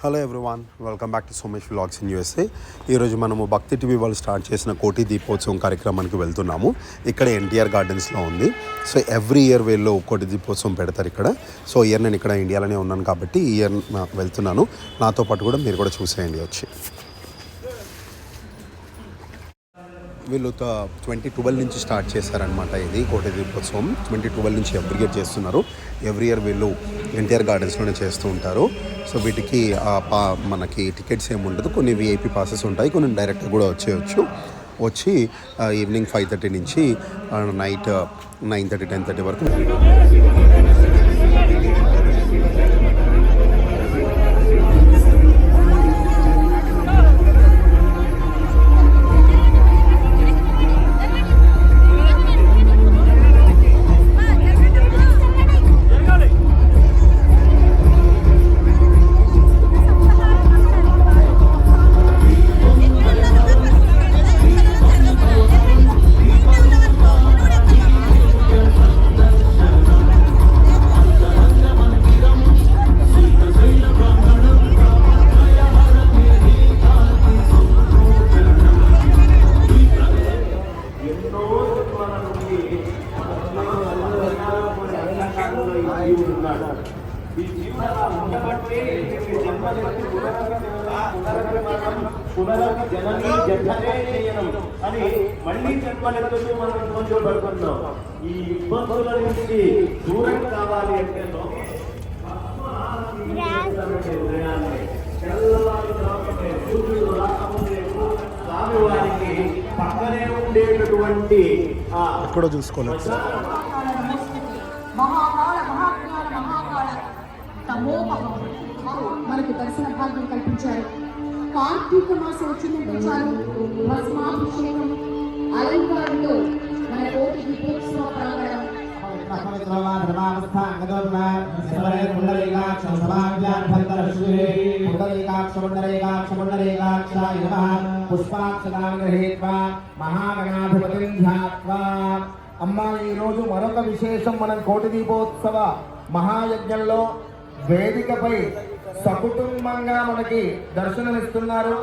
Hello everyone, welcome back to Somesh vlogs in USA. ఈరోజు మనము భక్తి టీవీ వాళ్ళు స్టార్ట్ చేసిన కోటి దీపోత్సవం కార్యక్రమానికి వెళ్తున్నాము. ఇక్కడ ఎన్టీఆర్ గార్డెన్స్లో ఉంది. సో ఎవ్రీ ఇయర్ వీళ్ళు కోటి దీపోత్సవం పెడతారు ఇక్కడ. సో ఇయర్ నేను ఇక్కడ ఇండియాలోనే ఉన్నాను కాబట్టి ఈ ఇయర్ వెళ్తున్నాను. నాతో పాటు కూడా మీరు కూడా చూసేయండి వచ్చి. వీళ్ళు 2012 నుంచి స్టార్ట్ చేశారనమాట. ఇది కోటి దీపోత్సవం 2012 నుంచి ఎవ్రీ ఇయర్ చేస్తున్నారు. ఎవ్రీ ఇయర్ వీళ్ళు ఎన్టీఆర్ గార్డెన్స్లోనే చేస్తూ ఉంటారు. సో వీటికి మనకి టికెట్స్ ఏమి ఉండదు. కొన్ని విఐపి పాసెస్ ఉంటాయి, కొన్ని డైరెక్ట్గా కూడా వచ్చి ఈవినింగ్ 5:30 నుంచి నైట్ 9:30 10:30 వరకు. జననీ జఠనే అని మళ్ళీ చెప్పలేదు. మనం ఇబ్బందులు పడుతున్నాం. ఈ ఇబ్బందుల నుంచి దూరం కావాలి అంటే స్వామి వారికి పక్కనే ఉండేటటువంటి ఎక్కడ చూసుకోలేదు. మనకు దర్శన భాగ్యం కల్పించారు. కార్తీక మాసం వచ్చిందని వచ్చారు. భస్మాభిషేకం అలంకారంలో మన కోటి దీపోత్సవ ప్రాంగణం అమ్మ, ఈరోజు మరొక విశేషం. మనం కోటి దీపోత్సవ మహాయజ్ఞంలో వేదికపై సకుటుంబంగా మనకి దర్శనమిస్తున్నారు.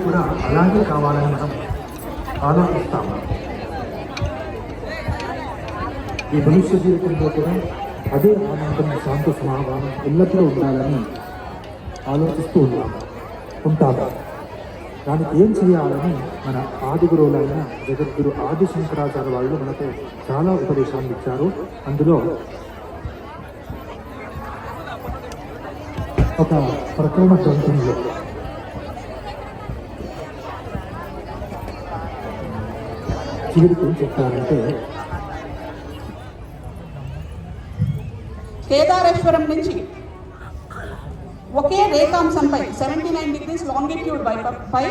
కూడా అలాగే కావాలని మనం ఆలోచిస్తాము. ఈ మనుష్య జీవితంలో కూడా అదే ఆనందం, శాంతి సమాధానం ఎల్లప్పుడూ ఉండాలని ఆలోచిస్తూ ఉంటాము. దానికి ఏం చేయాలని మన ఆది గురువులైన జగద్గురు ఆది శంకరాచార్య వాళ్ళు మనకు చాలా ఉపదేశాలు ఇచ్చారు. అందులో ఒక ప్రకరణ గ్రంథంలో చివరికి ఏం చెప్తారంటే, కేదారేశ్వరం నుంచి ఒకే రేఖాంశంపై 79 degrees లాంగిట్యూడ్ పై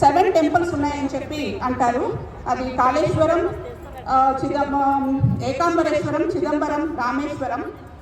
7 టెంపుల్స్ ఉన్నాయని చెప్పి అంటారు. అది కాళేశ్వరం, ఏకాంబరేశ్వరం, చిదంబరం, రామేశ్వరం,